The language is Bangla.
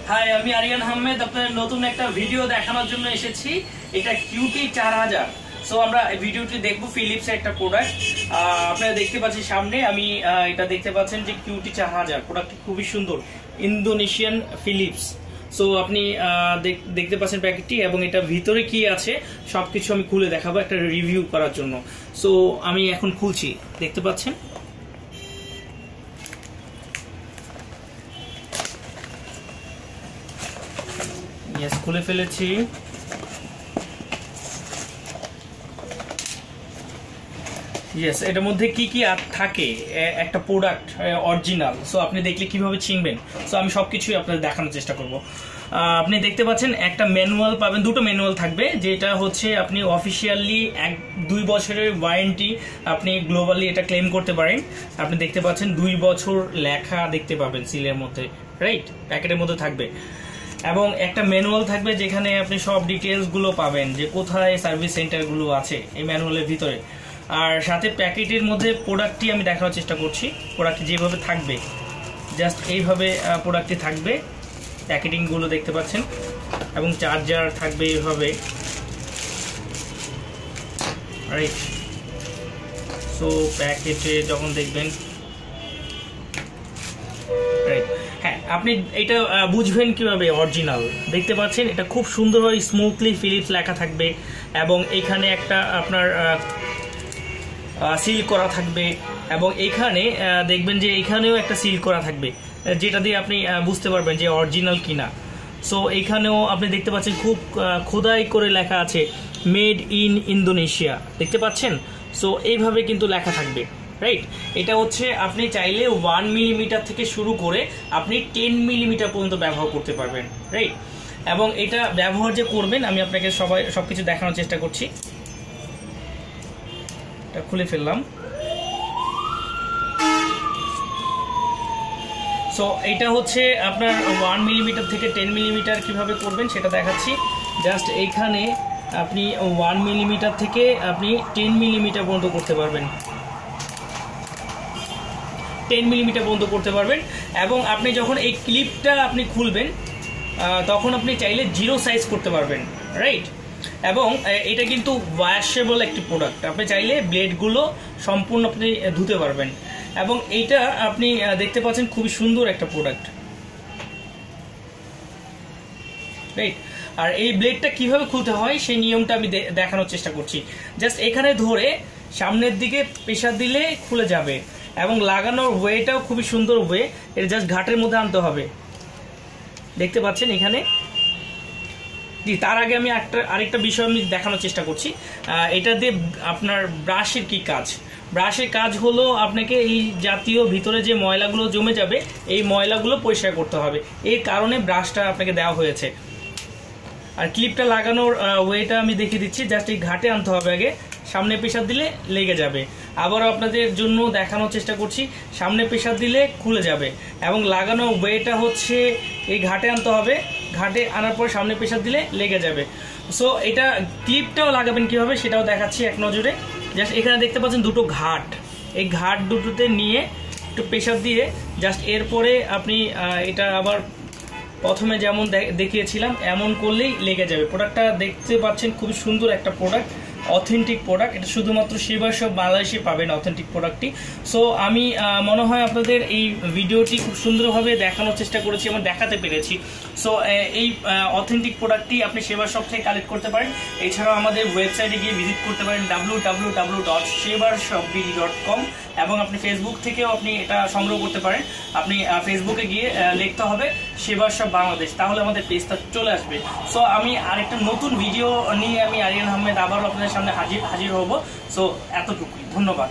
হাই, আমি আরিয়ান আহমেদ আপনাদের নতুন একটা ভিডিও দেখানোর জন্য এসেছি। এটা কিউটি 4000। সো আমরা ভিডিওটি দেখবো ফিলিপস এর একটা প্রোডাক্ট। আপনারা দেখতে পাচ্ছেন সামনে, আমি এটা দেখতে পাচ্ছেন যে কিউটি 4000 প্রোডাক্টটি খুবই সুন্দর, ইন্দোনেশিয়ান ফিলিপস। সো আপনি দেখতে পাচ্ছেন প্যাকেটটি, এবং এটা ভিতরে কি আছে সবকিছু আমি খুলে দেখাবো একটা রিভিউ করার জন্য। সো আমি এখন খুলছি, দেখতে পাচ্ছেন। ইয়েস, খুলে ফেলেছি। ইয়েস, এটার মধ্যে কি কি থাকে একটা প্রোডাক্ট অরিজিনাল। সো আপনি দেখলে কিভাবে চিনবেন, সো আমি সবকিছুই আপনাদের দেখানোর চেষ্টা করব। আপনি দেখতে পাচ্ছেন একটা ম্যানুয়াল পাবেন, দুটো ম্যানুয়াল থাকবে, যেটা হচ্ছে আপনি অফিসিয়ালি 2 বছরের ওয়ারেন্টি আপনি গ্লোবালি এটা ক্লেম করতে পারেন। আপনি দেখতে পাচ্ছেন 2 বছর লেখা দেখতে পাবেন সিলের মধ্যে, রাইট, প্যাকেটের মধ্যে থাকবে। এবং একটা ম্যানুয়াল থাকবে যেখানে আপনি সব ডিটেলস গুলো পাবেন, যে কোথায় সার্ভিস সেন্টার গুলো আছে এই ম্যানুয়ালের ভিতরে। আর সাথে প্যাকেটের মধ্যে প্রোডাক্টটি আমি দেখানোর চেষ্টা করছি। প্রোডাক্টটি যেভাবে থাকবে জাস্ট এইভাবে প্রোডাক্টটি থাকবে, প্যাকেটিং গুলো দেখতে পাচ্ছেন, এবং চার্জার থাকবে এইভাবে, রাইট। সো প্যাকেটে যখন দেখবেন, রাইট, হ্যাঁ, আপনি এটা বুঝবেন কিভাবে অরিজিনাল। দেখতে পাচ্ছেন এটা খুব সুন্দরভাবে স্মুথলি ফিলিপস লেখা থাকবে, এবং এখানে একটা আপনার সিল করা থাকবে, এবং এখানে দেখবেন যে এখানেও একটা সিল করা থাকবে, যেটা দিয়ে আপনি বুঝতে পারবেন যে অরিজিনাল কিনা। সো এখানেও আপনি দেখতে পাচ্ছেন খুব খোদাই করে লেখা আছে মেড ইন ইন্দোনেশিয়া, দেখতে পাচ্ছেন। সো এইভাবে কিন্তু লেখা থাকবে, রাইট। এটা হচ্ছে আপনি চাইলে 1 মিলিমিটার থেকে শুরু করে আপনি 10 মিলিমিটার পর্যন্ত ব্যবহার করতে পারবেন, রাইট। এবং এটা ব্যবহার যে করবেন আমি আপনাকে সবকিছু দেখানোর চেষ্টা করছি। এটা খুলে ফেললাম। সো এটা হচ্ছে আপনার 1 মিলিমিটার থেকে 10 মিলিমিটার কিভাবে করবেন সেটা দেখাচ্ছি। জাস্ট এইখানে আপনি 1 মিলিমিটার থেকে আপনি 10 মিলিমিটার পর্যন্ত করতে পারবেন, 10 মিলিমিটার পর্যন্ত করতে পারবেন। এবং আপনি যখন এই ক্লিপটা আপনি খুলবেন তখন আপনি চাইলে 0 সাইজ করতে পারবেন, রাইট। এবং এটা কিন্তু ওয়াশেবল একটি প্রোডাক্ট, আপনি চাইলে ব্লেডগুলো সম্পূর্ণ আপনি ধুতে পারবেন। এবং এইটা আপনি দেখতে পাচ্ছেন খুবই সুন্দর একটা প্রোডাক্ট, রাইট। আর এই ব্লেডটা কিভাবে খুলতে হয় সেই নিয়মটা আমি দেখানোর চেষ্টা করছি। জাস্ট এখানে ধরে সামনের দিকে প্রেসার দিলে খুলে যাবে, এবং লাগানোর ওয়েটাও খুবই সুন্দর ওয়ে। এটা জাস্ট ঘাটের মধ্যে আনতে হবে, দেখতে পাচ্ছেন এখানে। জি, তার আগে আমি আরেকটা বিষয় আমি দেখানোর চেষ্টা করছি। এটা দিয়ে আপনার ব্রাশের কি কাজ। ব্রাশের কাজ হলো আপনাকে এই জাতীয় ভিতরে যে ময়লাগুলো জমে যাবে এই ময়লাগুলো পরিষ্কার করতে হবে, এই কারণে ব্রাশটা আপনাকে দেওয়া হয়েছে। আর ক্লিপটা লাগানোর ওয়েটা আমি দেখিয়ে দিচ্ছি। জাস্ট এই ঘাটে আনতে হবে আগে, সামনে প্রেসার দিলে লেগে যাবে। আবারও আপনাদের জন্য দেখানোর চেষ্টা করছি, সামনে প্রেসার দিলে খুলে যাবে। এবং লাগানোর ওয়েটা হচ্ছে এই ঘাটে আনতে হবে, ঘাটে আনার পর সামনে প্রেসার দিলে লেগে যাবে। সো এটা ক্লিপটাও লাগাবেন কিভাবে সেটাও দেখাচ্ছি এক নজরে। জাস্ট এখানে দেখতে পাচ্ছেন দুটো ঘাট, এই ঘাট দুটোতে নিয়ে একটু প্রেসার দিয়ে জাস্ট এরপরে আপনি এটা আবার প্রথমে যেমন দেখিয়েছিলাম এমন করলেই লেগে যাবে। প্রোডাক্টটা দেখতে পাচ্ছেন খুবই সুন্দর একটা প্রোডাক্ট, অথেন্টিক প্রোডাক্ট। এটা শুধুমাত্র সেবার সব বাংলাদেশে পাবেন অথেন্টিক প্রোডাক্টটি। সো আমি মনে হয় আপনাদের এই ভিডিওটি খুব সুন্দরভাবে দেখানোর চেষ্টা করেছি এবং দেখাতে পেরেছি। সো এই অথেন্টিক প্রোডাক্টটি আপনি সেবার শপ থেকে কালেক্ট করতে পারেন। এছাড়াও আমাদের ওয়েবসাইটে গিয়ে ভিজিট করতে পারেন www.shebarsshopbd.com, এবং আপনি ফেসবুক থেকেও আপনি এটা সংগ্রহ করতে পারেন। আপনি ফেসবুকে গিয়ে লিখতে হবে সেবার শপ বাংলাদেশ, তাহলে আমাদের পেজটা চলে আসবে। সো আমি আরেকটা নতুন ভিডিও নিয়ে আমি আরিয়ান আহমেদ আবারও আপনাদের সামনে হাজির হব। সো এতটুকুই, ধন্যবাদ।